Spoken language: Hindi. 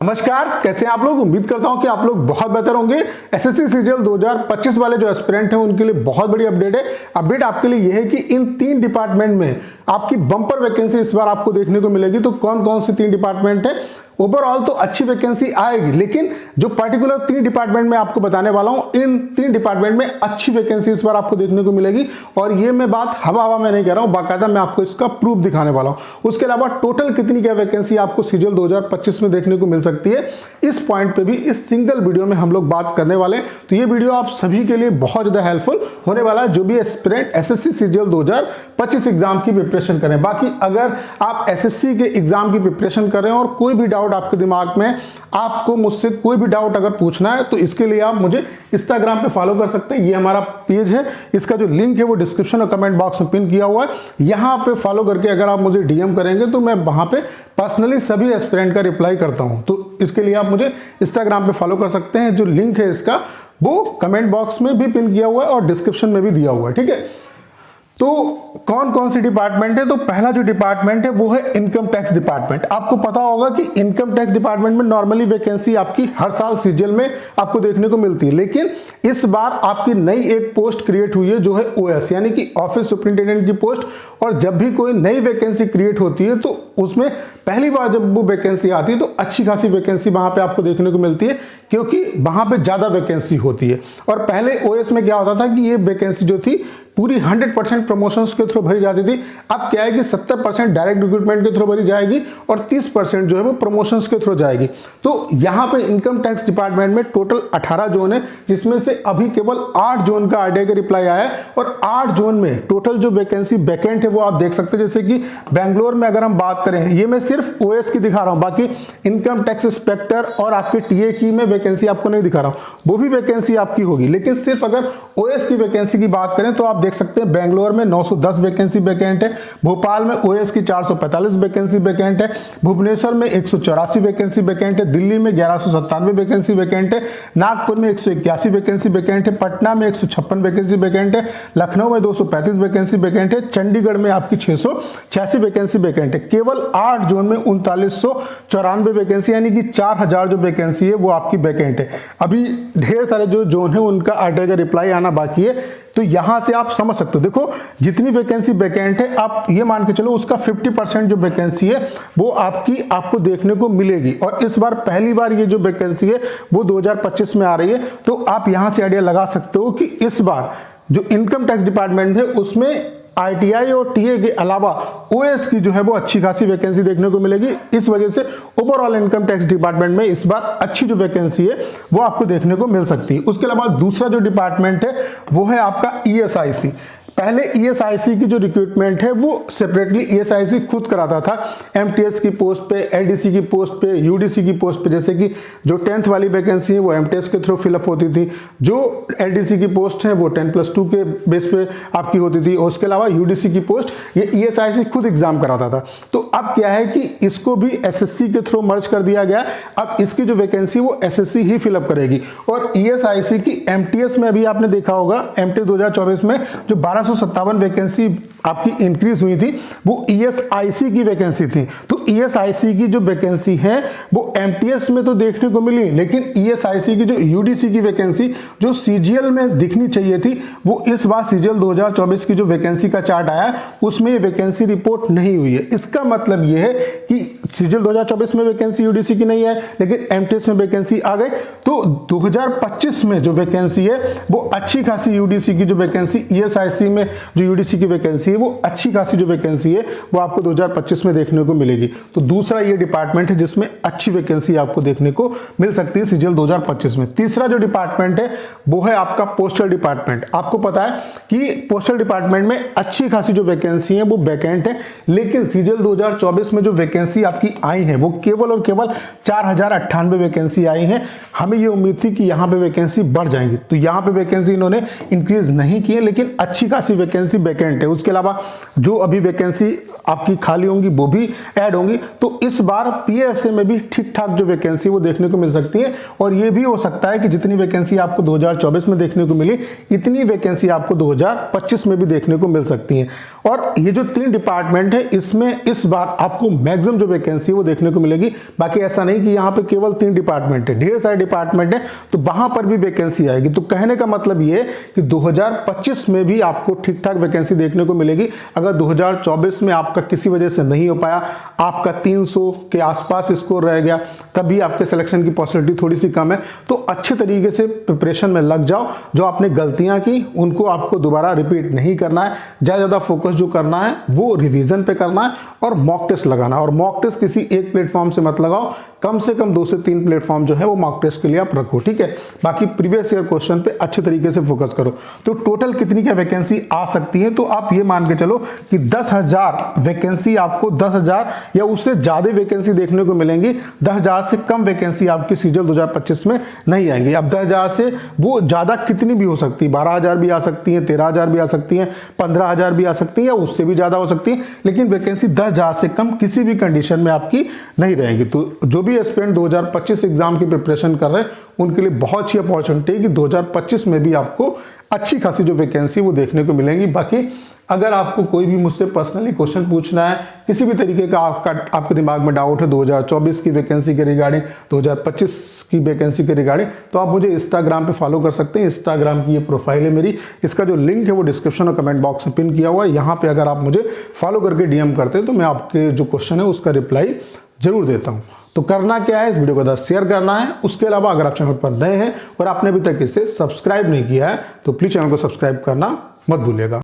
नमस्कार, कैसे हैं आप लोग। उम्मीद करता हूं कि आप लोग बहुत बेहतर होंगे। एसएससी सीजीएल 2025 वाले जो एस्पिरेंट हैं उनके लिए बहुत बड़ी अपडेट है। अपडेट आपके लिए यह है कि इन 3 डिपार्टमेंट में आपकी बम्पर वैकेंसी इस बार आपको देखने को मिलेगी। तो कौन कौन सी 3 डिपार्टमेंट है? ओवरऑल तो अच्छी वैकेंसी आएगी, लेकिन जो पर्टिकुलर 3 डिपार्टमेंट में आपको बताने वाला हूं, इन 3 डिपार्टमेंट में अच्छी वैकेंसी इस बार आपको देखने को मिलेगी। और ये मैं बात हवा में नहीं कह रहा हूं, बाकायदा मैं आपको इसका प्रूफ दिखाने वाला हूं। उसके अलावा टोटल कितनी क्या वैकेंसी आपको सीजीएल 2025 में देखने को मिल सकती है, इस पॉइंट पे भी इस सिंगल वीडियो में हम लोग बात करने वाले हैं। तो ये वीडियो आप सभी के लिए बहुत ज्यादा हेल्पफुल होने वाला है, जो भी एस्पिरेंट एसएससी सीजीएल 2025 एग्जाम की प्रिपरेशन करें। बाकी अगर आप एसएससी के एग्जाम की प्रिपरेशन करें और कोई भी डाउट आपके दिमाग में, आपको मुझसे कोई भी डाउट अगर पूछना है, तो इसके लिए आप मुझे इंस्टाग्राम पे फॉलो कर सकते हैं। ये हमारा पेज है, इसका जो लिंक है वो डिस्क्रिप्शन और कमेंट बॉक्स में पिन किया हुआ है। यहाँ पे फॉलो करके अगर आप मुझे डीएम करेंगे तो मैं वहां पे पर्सनली सभी एस्पिरेंट का रिप्लाई करता हूं। तो इसके लिए आप मुझे इंस्टाग्राम पे फॉलो कर सकते हैं। जो लिंक है इसका वो कमेंट बॉक्स में भी पिन किया हुआ है और डिस्क्रिप्शन में भी दिया हुआ है, ठीक है। तो कौन कौन सी डिपार्टमेंट है? तो पहला जो डिपार्टमेंट है वो है इनकम टैक्स डिपार्टमेंट। आपको पता होगा कि इनकम टैक्स डिपार्टमेंट में नॉर्मली वैकेंसी आपकी हर साल सीजीएल में आपको देखने को मिलती है, लेकिन इस बार आपकी नई एक पोस्ट क्रिएट हुई है जो है ओएस यानी कि ऑफिस सुपरिंटेंडेंट की पोस्ट। और जब भी कोई नई वैकेंसी क्रिएट होती है तो उसमें पहली बार जब वो वैकेंसी आती है तो अच्छी खासी वैकेंसी वहां पे आपको देखने को मिलती है, क्योंकि वहां पे ज्यादा वैकेंसी होती है। और पहले ओएस में क्या होता था कि ये वैकेंसी जो थी पूरी 100% प्रमोशंस के थ्रू भरी जाती थी। अब क्या है कि 70% डायरेक्ट रिक्रूटमेंट के थ्रू भरी जाएगी और 30% जो है वो प्रमोशंस के थ्रू जाएगी। तो यहाँ पे इनकम टैक्स डिपार्टमेंट में टोटल 18 जोन है, जिसमें से अभी केवल 8 जोन का आरटीआई का रिप्लाई आया है। और 8 जोन में टोटल जो वैकेंसी वैकेंट है वो आप देख सकते हैं। जैसे कि बैंगलोर में अगर हम बात करें, ये मैं सिर्फ ओएस की दिखा रहा हूं, बाकी इनकम टैक्स इंस्पेक्टर और आपके टीए की में वैकेंसी आपको नहीं दिखा रहा हूं, वो भी वैकेंसी आपकी होगी। लेकिन सिर्फ अगर ओएस की वैकेंसी की बात करें तो आप देख सकते हैं बैंगलोर में 910 वैकेंसी वैकेंट है, भोपाल में ओएस की 445 वैकेंसी वैकेंट है, भुवनेश्वर में 184 वैकेंसी वैकेंट है, दिल्ली में 1197 वैकेंसी वैकेंट है, नागपुर में 181 वैकेंसी वैकेंट है, पटना में 156 वैकेंसी वैकेंट है, लखनऊ में 235 वैकेंसी वैकेंट है, चंडीगढ़ में आपकी 686 वैकेंसी वैकेंट है। केवल 8 जोन में 3994 वैकेंसी यानी कि 4000 जो वैकेंसी है वो आपकी वैकेंट है। अभी ढेर सारे जो जोन है उनका आरटीआई का रिप्लाई आना बाकी है। तो यहां से आप समझ सकते हो, देखो जितनी वैकेंसी वैकेंट है आप ये मान के चलो उसका 50% जो वैकेंसी है वो आपको देखने को मिलेगी। और इस बार पहली बार ये जो वैकेंसी है वो 2025 में आ रही है। तो आप यहां से आइडिया लगा सकते हो कि इस बार जो इनकम टैक्स डिपार्टमेंट है उसमें आरटीआई और टीए के अलावा ओएस की जो है वो अच्छी खासी वैकेंसी देखने को मिलेगी। इस वजह से ओवरऑल इनकम टैक्स डिपार्टमेंट में इस बार अच्छी जो वैकेंसी है वो आपको देखने को मिल सकती है। उसके अलावा दूसरा जो डिपार्टमेंट है वो है आपका ईएसआईसी। पहले ईएसआईसी की जो रिक्रूटमेंट है वो सेपरेटली ईएसआईसी खुद कराता था, एमटीएस की पोस्ट पे, एलडीसी की पोस्ट पे, यूडीसी की पोस्ट पे। जैसे कि जो 10th वाली वैकेंसी है वो एमटीएस के थ्रू फिलअप होती थी, जो एलडीसी की पोस्ट है वो 10+2 के बेस पे आपकी होती थी, और उसके अलावा यूडीसी की पोस्ट ये ईएसआईसी खुद एग्जाम कराता था। तो अब क्या है कि इसको भी एसएससी के थ्रू मर्ज कर दिया गया। अब इसकी जो वैकेंसी वो एसएससी ही फिलअप करेगी। और ईएसआईसी की एमटीएस में अभी आपने देखा होगा, एमटीएस 2024 में जो 1257 वैकेंसी आपकी इंक्रीज हुई थी वो ईएसआईसी की वैकेंसी थी। तो ईएसआईसी की जो वैकेंसी है वो एमटीएस में तो देखने को मिली, लेकिन ईएसआईसी की जो यूडीसी की वैकेंसी जो सीजीएल में दिखनी चाहिए थी वो इस बार सीजीएल 2024 की जो वैकेंसी का चार्ट आया उसमें ये वैकेंसी रिपोर्ट नहीं हुई है। इसका मतलब ये है कि सीजीएल 2024 में वैकेंसी यूडीसी की नहीं है, लेकिन एमटीएस में वैकेंसी आ गई। तो 2025 में जो वैकेंसी है वो अच्छी खासी यूडीसी की जो वैकेंसी, ईएसआईसी में जो यूडीसी की वैकेंसी है वो अच्छी खासी जो वैकेंसी है वो आपको 2025 में देखने को मिलेगी। तो दूसरा ये डिपार्टमेंट है जिसमें अच्छी वैकेंसी आपको देखने को मिल सकती है सीजीएल 2025 में। तीसरा जो डिपार्टमेंट है वो है आपका पोस्टल डिपार्टमेंट। आपको पता है कि पोस्टल डिपार्टमेंट में अच्छी खासी जो वैकेंसी है वो वैकेंट है, लेकिन सीजीएल 2024 में जो वैकेंसी आपकी आई है वो केवल और केवल 4098 वैकेंसी आई है। हमें ये उम्मीद थी कि यहाँ पे वैकेंसी बढ़ जाएंगी, तो यहाँ पे वैकेंसी इन्होंने इंक्रीज नहीं की है, लेकिन अच्छी खासी 82 वैकेंसी वैकेंट है। उसके अलावा जो अभी वैकेंसी आपकी खाली होंगी वो भी ऐड होंगी। तो इस बार पीएसए में भी ठीक ठाक जो वैकेंसी वो देखने को मिल सकती है, और ये भी हो सकता है कि जितनी वैकेंसी आपको 2024 में देखने को मिली इतनी वैकेंसी आपको 2025 में भी देखने को मिल सकती है। और ये जो 3 डिपार्टमेंट है इसमें इस बार आपको मैक्सिमम जो वैकेंसी वो देखने को मिलेगी। बाकी ऐसा नहीं कि यहाँ पे केवल 3 डिपार्टमेंट है, ढेर सारे डिपार्टमेंट है, तो वहां पर भी वैकेंसी आएगी। तो कहने का मतलब ये है कि 2025 में भी आपको ठीक ठाक वैकेंसी देखने को मिलेगी। अगर 2024 में आपका किसी वजह से नहीं हो पाया, आपका 300 के आसपास स्कोर रह गया, तब भी आपके सिलेक्शन की पॉसिबिलिटी थोड़ी सी कम है, तो अच्छे तरीके से प्रिपरेशन में लग जाओ। जो आपने गलतियां की उनको आपको दोबारा रिपीट नहीं करना है। ज्यादा फोकस जो करना है वो रिवीजन पे करना है और मॉक टेस्ट लगाना है। और मॉक टेस्ट किसी एक प्लेटफॉर्म से मत लगाओ, कम से कम 2 से 3 प्लेटफॉर्म जो है वो मॉक टेस्ट के लिए आप रखो, ठीक है। बाकी प्रीवियस ईयर क्वेश्चन पे अच्छे तरीके से फोकस करो। तो टोटल कितनी क्या वैकेंसी आ सकती है, तो आप ये मान के चलो कि 10,000 वैकेंसी आपको 10,000 या उससे ज्यादा वैकेंसी देखने को मिलेंगी। 10,000 से कम वैकेंसी आपकी सीजीएल 2025 में नहीं आएंगी। अब 10,000 से वो ज्यादा कितनी भी हो सकती है, 12,000 भी आ सकती है, 13,000 भी आ सकती है, 15,000 भी आ सकती है, या उससे भी ज्यादा हो सकती है, लेकिन वैकेंसी 10,000 से कम किसी भी कंडीशन में आपकी नहीं रहेगी। तो जो भी एस्पिरेंट 2025 एग्जाम की प्रिपरेशन कर रहे हैं उनके लिए बहुत अच्छी अपॉर्चुनिटी है कि 2025 में भी आपको अच्छी खासी जो वैकेंसी वो देखने को मिलेंगी। बाकी अगर आपको कोई भी मुझसे पर्सनली क्वेश्चन पूछना है, किसी भी तरीके का आपके दिमाग में डाउट है 2024 की वैकेंसी के रिगार्डिंग, 2025 की वैकेंसी के रिगार्डिंग, तो आप मुझे इंस्टाग्राम पे फॉलो कर सकते हैं। इंस्टाग्राम की ये प्रोफाइल है मेरी, इसका जो लिंक है वो डिस्क्रिप्शन और कमेंट बॉक्स में पिन किया हुआ है। यहाँ पे अगर आप मुझे फॉलो करके डीएम करते हैं तो मैं आपके जो क्वेश्चन है उसका रिप्लाई जरूर देता हूँ। तो करना क्या है, इस वीडियो को शेयर करना है। उसके अलावा अगर आप चैनल पर नए हैं और आपने अभी तक इसे सब्सक्राइब नहीं किया है तो प्लीज चैनल को सब्सक्राइब करना मत भूलिएगा।